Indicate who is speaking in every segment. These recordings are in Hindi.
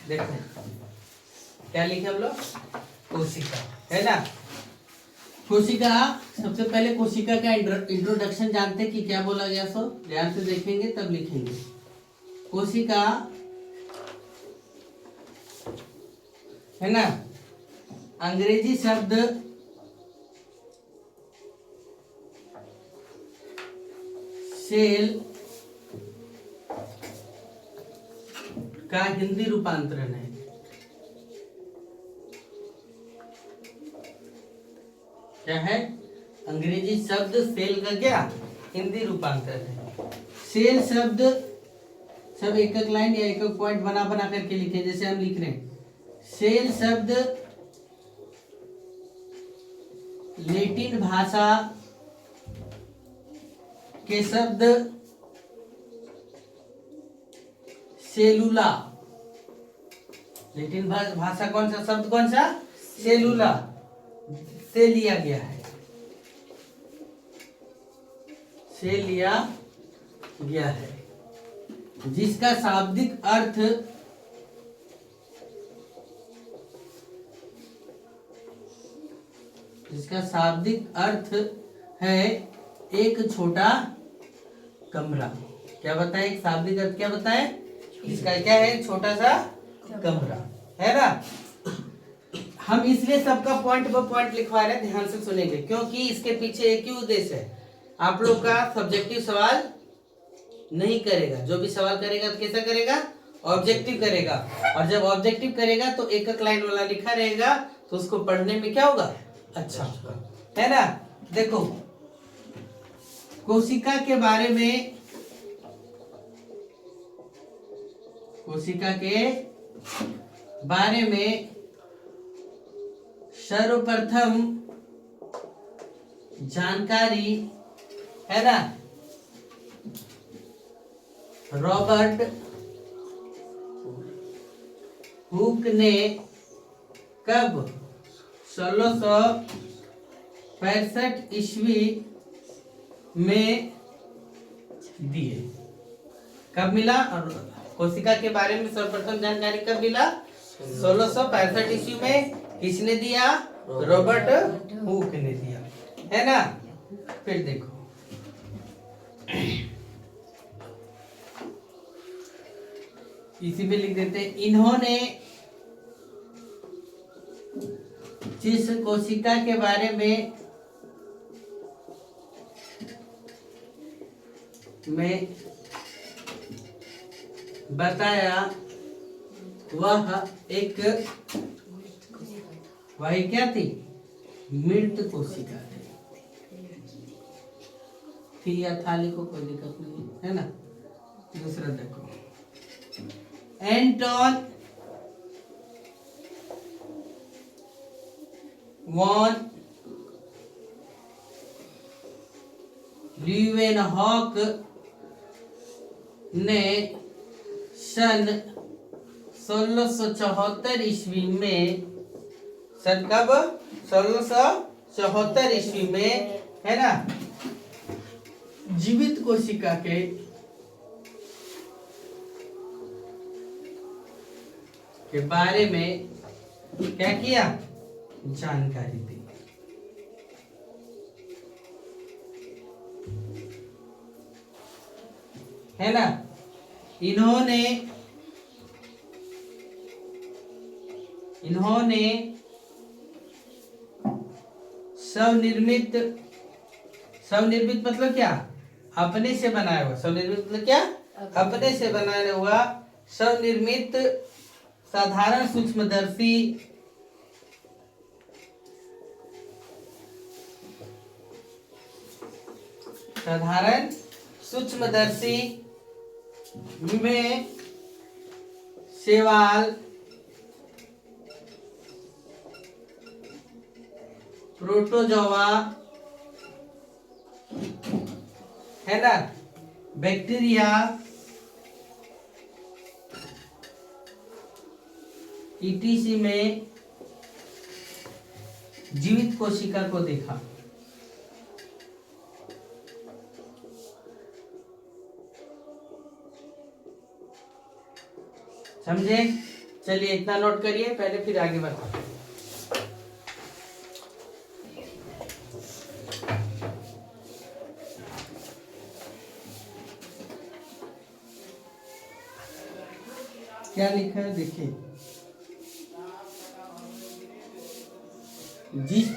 Speaker 1: देखो क्या लिखे हम लोग, कोशिका, है ना। कोशिका, सबसे पहले कोशिका का इंट्रोडक्शन जानते हैं कि क्या बोला गया, सो ध्यान से देखेंगे तब लिखेंगे। कोशिका, है ना, अंग्रेजी शब्द सेल का हिंदी रूपांतरण है। क्या है? अंग्रेजी शब्द सेल का क्या हिंदी रूपांतरण है। सेल शब्द सब एक एक लाइन या एक एक पॉइंट बना बना करके लिखे, जैसे हम लिख रहे हैं। सेल शब्द लैटिन भाषा के शब्द सेलुला, लैटिन भाषा कौन सा शब्द, कौन सा, सेलुला से लिया गया है, से लिया गया है, जिसका शाब्दिक अर्थ है एक छोटा कमरा। क्या बताए, एक शाब्दिक अर्थ क्या बताए, इसका क्या है, एक छोटा सा कमरा, है ना। हम इसलिए सबका पॉइंट बाय पॉइंट लिखवा रहे हैं, ध्यान से सुनेंगे, क्योंकि इसके पीछे एक ही उद्देश्य है, आप लोग का सब्जेक्टिव सवाल नहीं करेगा। जो भी सवाल करेगा तो कैसा करेगा, ऑब्जेक्टिव करेगा, और जब ऑब्जेक्टिव करेगा तो एक एक लाइन वाला लिखा रहेगा, तो उसको पढ़ने में क्या होगा, अच्छा होगा, है ना। देखो कोशिका के बारे में, कोशिका के बारे में सर्वप्रथम जानकारी, है ना, रॉबर्ट हुक ने कब 1665 ईस्वी में दिए। कब मिला, और कोशिका के बारे में सर्वप्रथम जानकारी कब मिला, 1665 ईस्वी में। किसने दिया, रॉबर्ट हुक ने दिया, है ना। फिर देखो इसी में लिख देते हैं, इन्होंने जिस कोशिका के बारे में मैं बताया वह क्या थी, मृत कोशिका थी या थाली को कोई दिक्कत नहीं है ना। दूसरा देखो, एंटोन वॉन ल्यूवेनहॉक ने सन 1674 ईस्वी में, सन कब, 1674 ईस्वी में, है ना, जीवित कोशिका के बारे में क्या किया, जानकारी दी, है ना। इन्होंने स्वनिर्मित मतलब क्या, अपने से बनाया हुआ, स्वनिर्मित मतलब क्या, अपने से बनाया हुआ स्वनिर्मित साधारण सूक्ष्मदर्शी में शैवाल, प्रोटोजोआ, है ना, बैक्टीरिया, ईटीसी में जीवित कोशिका को देखा। समझे। चलिए इतना नोट करिए पहले, फिर आगे बढ़ते हैं। क्या लिखा है देखिए, जिस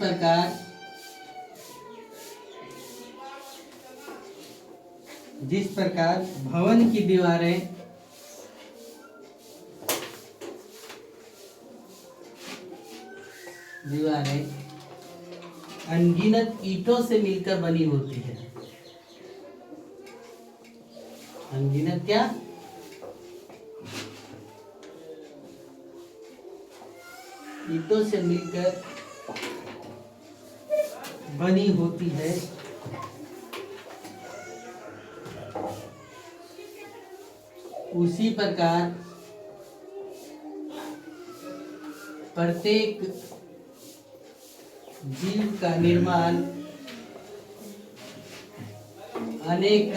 Speaker 1: प्रकार भवन की दीवारें अनगिनत ईंटों से मिलकर बनी होती है। अनगिनत क्या? ईंटों से मिलकर बनी होती है, उसी प्रकार प्रत्येक जीव का निर्माण अनेक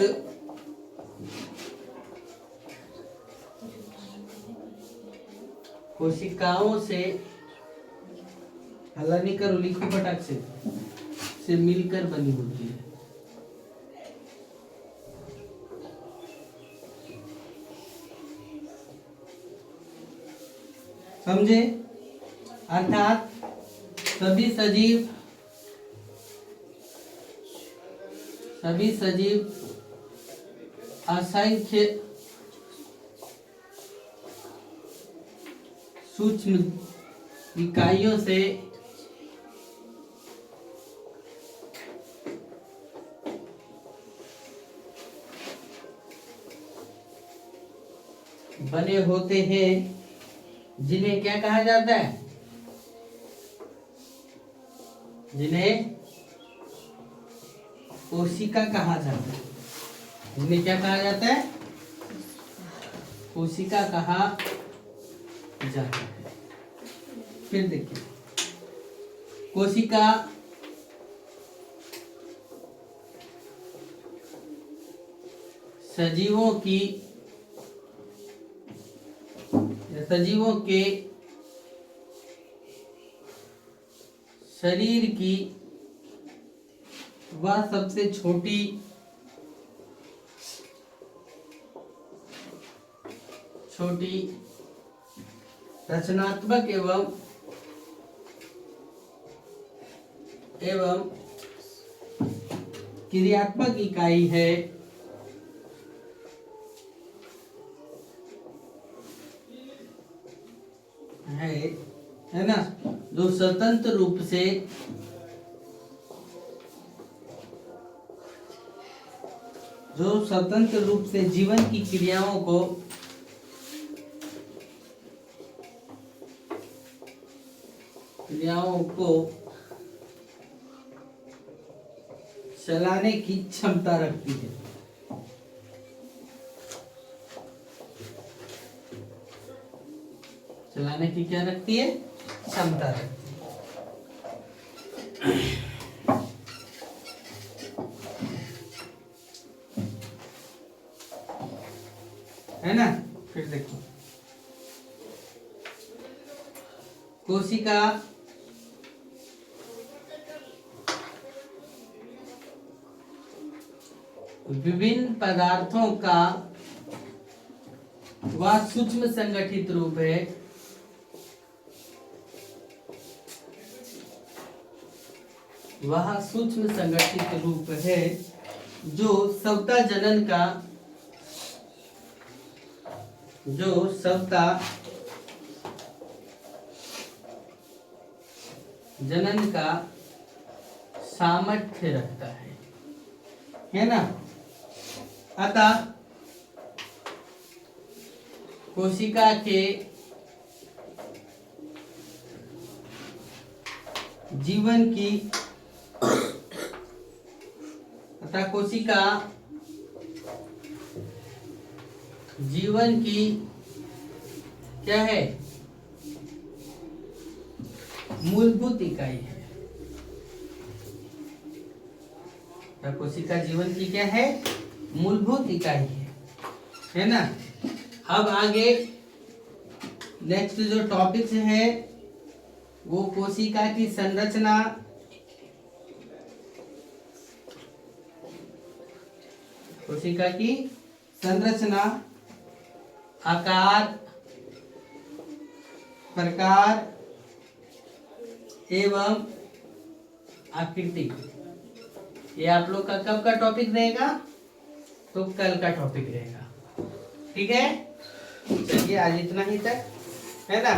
Speaker 1: कोशिकाओं से, हल्ला नहीं करो, लिखो फटाक से मिलकर बनी होती है। समझे? अर्थात सभी सजीव असंख्य सूक्ष्म इकाइयों से बने होते हैं, जिन्हें क्या कहा जाता है? जिन्हें कोशिका कहा जाता है। जिन्हें क्या कहा जाता है? कोशिका कहा जाता है। फिर देखिए, कोशिका सजीवों के शरीर की वह सबसे छोटी रचनात्मक एवं क्रियात्मक इकाई है, है ना, जो स्वतंत्र रूप से जीवन की क्रियाओं को चलाने की क्षमता रखती है। चलाने की क्या रखती है? क्षमता रखती है ना। फिर देखो, कोशिका विभिन्न पदार्थों का वह सूक्ष्म संगठित रूप है जो सवता जनन का सामर्थ्य रखता है ना। अतः कोशिका के जीवन की क्या है? मूलभूत इकाई है। कोशिका जीवन की क्या है? मूलभूत इकाई है ना। अब आगे नेक्स्ट जो टॉपिक्स है वो कोशिका की संरचना, कोशिका की संरचना, आकार, प्रकार एवं आकृति। ये आप लोग का कब का टॉपिक रहेगा? तो कल का टॉपिक रहेगा। ठीक है, चलिए आज इतना ही तक है ना।